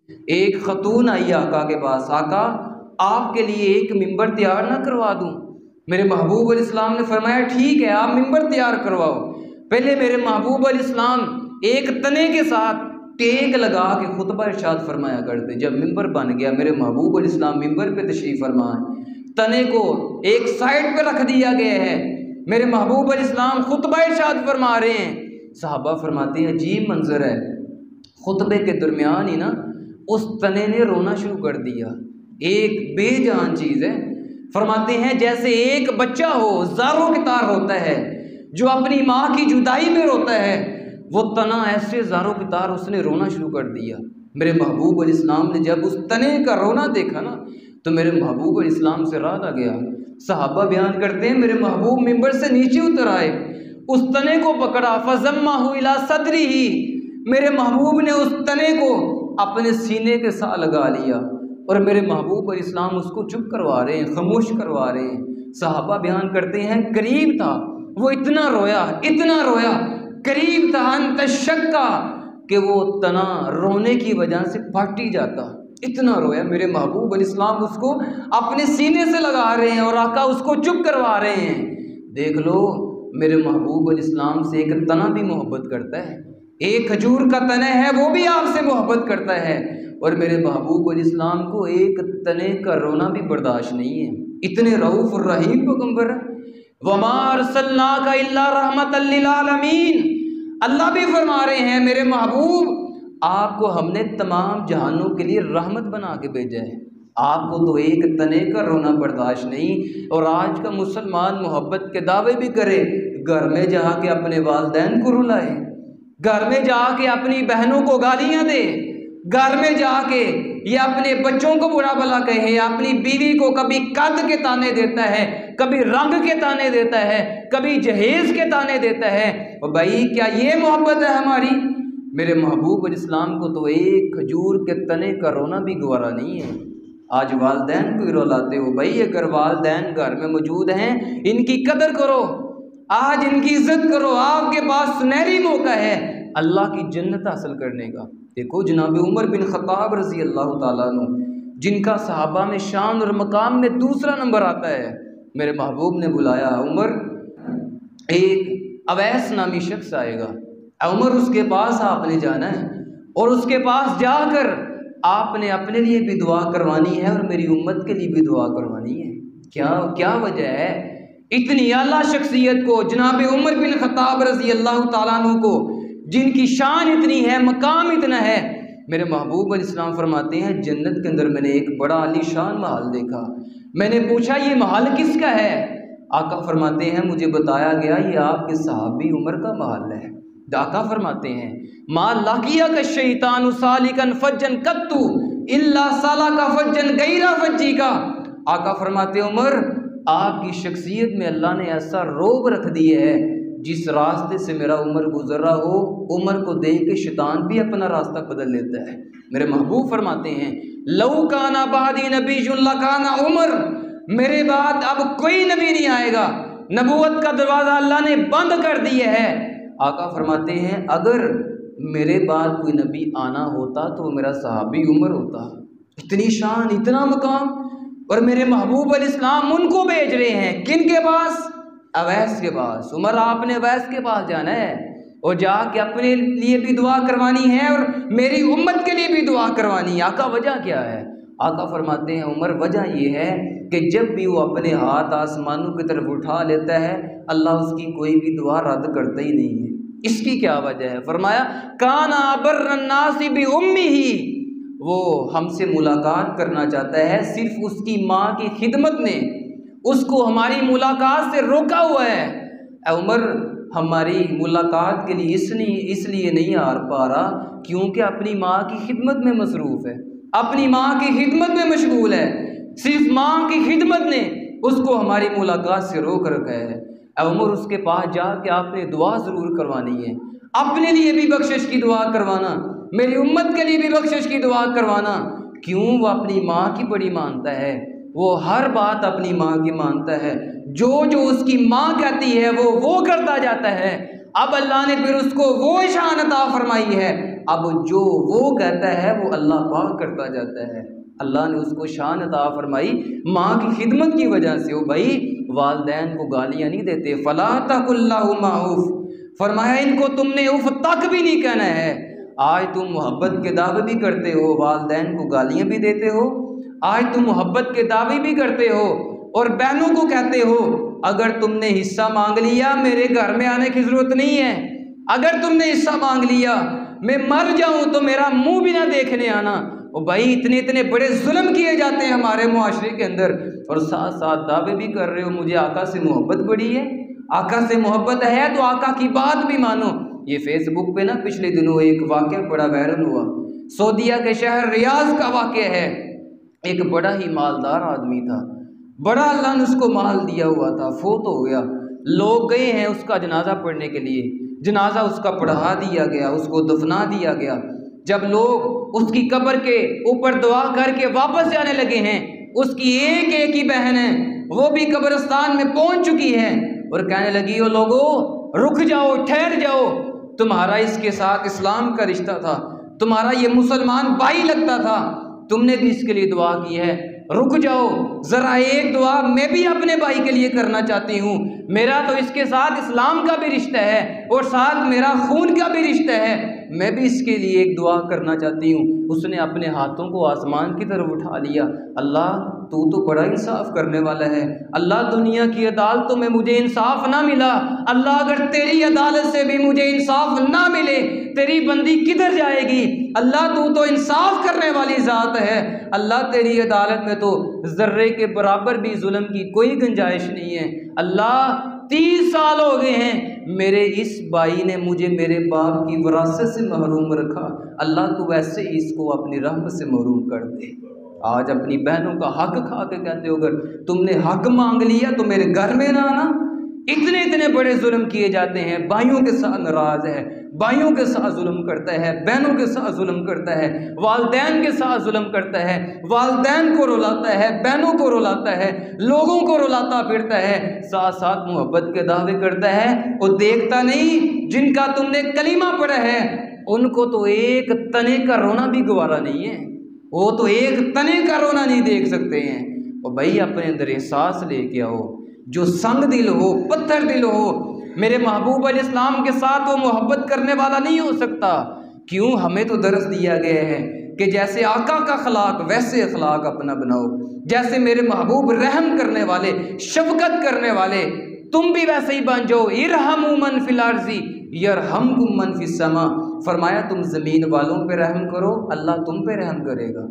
एक खतून आई आका के पास, आका आपके लिए एक मिंबर तैयार ना करवा दूं? मेरे महबूब अलैहिस्सलाम ने फरमाया ठीक है, आप मिंबर तैयार करवाओ। पहले मेरे महबूब अलैहिस्सलाम एक तने के साथ टेक लगा के खुतबा इरशाद फरमाया करते। जब मिंबर बन गया, मेरे महबूब अलैहिस्सलाम मिंबर पे तशरीफ फरमाए, तने को एक साइड पे रख दिया गया है, मेरे महबूब अलैहिस्सलाम खुतबा इरशाद फरमा रहे हैं। सहाबा फरमाते हैं अजीब मंजर है, खुतबे के दरमियान ही ना उस तने ने रोना शुरू कर दिया। एक बेजान चीज़ है। फरमाते हैं जैसे एक बच्चा हो, ज़ारों के तार होता है, जो अपनी माँ की जुदाई में रोता है, वो तना ऐसे ज़ारों के तार उसने रोना शुरू कर दिया। मेरे महबूब अलैहिस्सलाम ने जब उस तने का रोना देखा ना, तो मेरे महबूब अलैहिस्सलाम से रात आ गया। सहाबा बयान करते हैं मेरे महबूब मिंबर से नीचे उतर आए, उस तने को पकड़ा, फज़म्माहु इला सदरी ही, मेरे महबूब ने उस तने को अपने सीने के साथ लगा लिया और मेरे महबूब अलैहिस्सलाम उसको चुप करवा रहे हैं, खामोश करवा रहे हैं। सहाबा बयान करते हैं करीब था, वो इतना रोया, इतना रोया, करीब था अंतशक्का कि वो तना रोने की वजह से फट ही जाता, इतना रोया। मेरे महबूब अलैहिस्सलाम उसको अपने सीने से लगा रहे हैं और आका उसको चुप करवा रहे हैं। देख लो, मेरे महबूब अलैहिस्सलाम से एक तना भी मोहब्बत करता है, एक खजूर का तना है वो भी आपसे मोहब्बत करता है, और मेरे महबूब अलैहिस्सलाम को एक तने का रोना भी बर्दाश्त नहीं है। इतने रऊफ और रहीम पैगंबर है। वमा अरसलनाका इल्ला रहमतल लिल आलमीन, अल्लाह भी फरमा रहे हैं मेरे महबूब आपको हमने तमाम जहानों के लिए रहमत बना के भेजा है। आपको तो एक तने का रोना बर्दाश्त नहीं, और आज का मुसलमान मोहब्बत के दावे भी करे, घर में जाके अपने वालिदैन को रुलाए, घर में जाके अपनी बहनों को गालियां दे, घर में जाके ये अपने बच्चों को बुरा भला कहे, अपनी बीवी को कभी कद के ताने देता है, कभी रंग के ताने देता है, कभी जहेज के ताने देता है। और भाई क्या ये मोहब्बत है हमारी? मेरे महबूब इस्लाम को तो एक खजूर के तने का रोना भी गवारा नहीं है। आज वालिदैन को रुलाते हो। भाई अगर वालिदैन घर में मौजूद हैं, इनकी कदर करो, आज इनकी इज्जत करो, आपके पास सुनहरी मौका है अल्लाह की जन्नत हासिल करने का। देखो जनाब उमर बिन खत्ताब रजी अल्लाह ताला अन्हु, जिनका सहाबा में शान और मकाम में दूसरा नंबर आता है, मेरे महबूब ने बुलाया, उमर एक अवैस नामी शख्स आएगा, उमर उसके पास आपने जाना है और उसके पास जाकर आपने अपने लिए भी दुआ करवानी है और मेरी उम्मत के लिए भी दुआ करवानी है। क्या क्या वजह है? इतनी आला शख्सियत को, जनाब उमर बिन खत्ताब रजी अल्लाह ताला अन्हु को, जिनकी शान इतनी है, मकाम इतना है, मेरे महबूब अलैहिस्सलाम फरमाते हैं जन्नत के अंदर मैंने एक बड़ा आलीशान महल देखा। मैंने पूछा ये महल किसका है? आका फरमाते हैं मुझे बताया गया ये आपके सहाबी उमर का महल है। आका फरमाते हैं मा लाकिया का शैतान सालिकन फज्जन कत्तु इल्ला साला का फज्जन गैरा फज्जी का। आका फरमाते उमर आपकी शख्सियत में अल्लाह ने ऐसा रोब रख दिया है, जिस रास्ते से मेरा उमर गुजर रहा हो, उमर को देख के शैतान भी अपना रास्ता बदल लेता है। मेरे महबूब फरमाते हैं लौ काना बादी नबी काना उमर, मेरे बाद अब कोई नबी नहीं आएगा, नबूवत का दरवाज़ा अल्लाह ने बंद कर दिया है। आका फरमाते हैं अगर मेरे बाद कोई नबी आना होता तो मेरा सहाबी उमर होता। इतनी शान, इतना मकाम, और मेरे महबूब अलैहिस्सलाम उनको भेज रहे हैं किन के पास? अवैस के पास। उमर आपने अवैस के पास जाना है और जाके अपने लिए भी दुआ करवानी है और मेरी उम्मत के लिए भी दुआ करवानी है। आका वजह क्या है? आका फरमाते हैं उमर वजह ये है कि जब भी वो अपने हाथ आसमानों की तरफ उठा लेता है अल्लाह उसकी कोई भी दुआ रद्द करता ही नहीं है। इसकी क्या वजह है? फरमाया काना बर्रन्नासी बि उम्मिही, वो हमसे मुलाकात करना चाहता है, सिर्फ उसकी माँ की खिदमत ने उसको हमारी मुलाकात से रोका हुआ है। उमर हमारी मुलाकात के लिए इसलिए नहीं आ पा रहा क्योंकि अपनी माँ की खिदमत में मसरूफ़ है, अपनी माँ की खिदमत में मशगूल है, सिर्फ माँ की खिदमत ने उसको हमारी मुलाकात से रोक रखा है। उमर उसके पास जाके आपने दुआ ज़रूर करवानी है, अपने लिए भी बख्शिश की दुआ करवाना, मेरी उम्मत के लिए भी बख्शिश की दुआ करवाना। क्यों? वो अपनी माँ की बड़ी मानता है, वो हर बात अपनी माँ की मानता है, जो जो उसकी माँ कहती है वो करता जाता है। अब अल्लाह ने फिर उसको वो शान अता फरमाई है, अब जो वो कहता है वो अल्लाह पाक करता जाता है। अल्लाह ने उसको शान अता फरमाई माँ की खिदमत की वजह से। वो भाई वालदैन को गालियाँ नहीं देते, फला तकुल्लाहुमा उफ, फरमाया इनको तुमने उफ तक भी नहीं कहना है। आज तुम मोहब्बत के दावे भी करते हो, वालदैन को गालियाँ भी देते हो, आज तुम मोहब्बत के दावे भी करते हो और बहनों को कहते हो अगर तुमने हिस्सा मांग लिया मेरे घर में आने की ज़रूरत नहीं है, अगर तुमने हिस्सा मांग लिया मैं मर जाऊं तो मेरा मुंह भी ना देखने आना। और भाई इतने इतने बड़े जुल्म किए जाते हैं हमारे मुआशरे के अंदर, और साथ साथ दावे भी कर रहे हो मुझे आका से मोहब्बत बड़ी है। आका से मोहब्बत है तो आका की बात भी मानो। ये फेसबुक पे ना पिछले दिनों एक वाक़या बड़ा वायरल हुआ, सऊदीया के शहर रियाज का वाक़या है। एक बड़ा ही मालदार आदमी था, बड़ा अल्लाह ने उसको माल दिया हुआ था, फोत हो गया। लोग गए हैं उसका जनाजा पढ़ने के लिए, जनाजा उसका पढ़ा दिया गया, उसको दफना दिया गया। जब लोग उसकी कब्र के ऊपर दुआ करके वापस जाने लगे हैं, उसकी एक एक ही बहन है वो भी कब्रिस्तान में पहुंच चुकी है और कहने लगी ओ लोगों रुक जाओ, ठहर जाओ, तुम्हारा इसके साथ इस्लाम का रिश्ता था, तुम्हारा ये मुसलमान भाई लगता था, तुमने भी इसके लिए दुआ की है, रुक जाओ ज़रा एक दुआ मैं भी अपने भाई के लिए करना चाहती हूँ। मेरा तो इसके साथ इस्लाम का भी रिश्ता है और साथ मेरा खून का भी रिश्ता है, मैं भी इसके लिए एक दुआ करना चाहती हूँ। उसने अपने हाथों को आसमान की तरफ उठा लिया, अल्लाह तू तो बड़ा इंसाफ करने वाला है, अल्लाह दुनिया की अदालतों में मुझे इंसाफ ना मिला, अल्लाह अगर तेरी अदालत से भी मुझे इंसाफ ना मिले तेरी बंदी किधर जाएगी, अल्लाह तू तो इंसाफ करने वाली ज़ात है, अल्लाह तेरी अदालत में तो ज़र्रे के बराबर भी जुल्म की कोई गुंजाइश नहीं है। अल्लाह 30 साल हो गए हैं मेरे इस भाई ने मुझे मेरे बाप की विरासत से महरूम रखा, अल्लाह तू वैसे ही इसको अपनी रहमत से महरूम कर दे। आज अपनी बहनों का हक खा के कहते हो अगर तुमने हक मांग लिया तो मेरे घर में ना आना। इतने इतने बड़े जुल्म किए जाते हैं, भाइयों के साथ नाराज है, भाइयों के साथ जुल्म करता है, बहनों के साथ जुल्म करता है, वालदैन के साथ जुल्म करता है, वालदैन को रुलाता है, बहनों को रुलाता है, लोगों को रुलाता फिरता है, साथ साथ मोहब्बत के दावे करता है। और देखता नहीं जिनका तुमने कलीमा पढ़ा है उनको तो एक तने का रोना भी गवारा नहीं है, वो तो एक तने का रोना नहीं देख सकते हैं। और भाई अपने अंदर एहसास लेके आओ, जो संग दिल हो, पत्थर दिल हो, मेरे महबूब अलैहिस्सलाम के साथ वो मोहब्बत करने वाला नहीं हो सकता। क्यों? हमें तो दर्स दिया गया है कि जैसे आका का अखलाक वैसे अखलाक अपना बनाओ, जैसे मेरे महबूब रहम करने वाले, शफकत करने वाले, तुम भी वैसे ही बन जाओ। इरहमू मन फिल अर्ज़ी यरहमकुम मन फिस समा, फरमाया तुम ज़मीन वालों पे रहम करो, अल्लाह तुम पे रहम करेगा।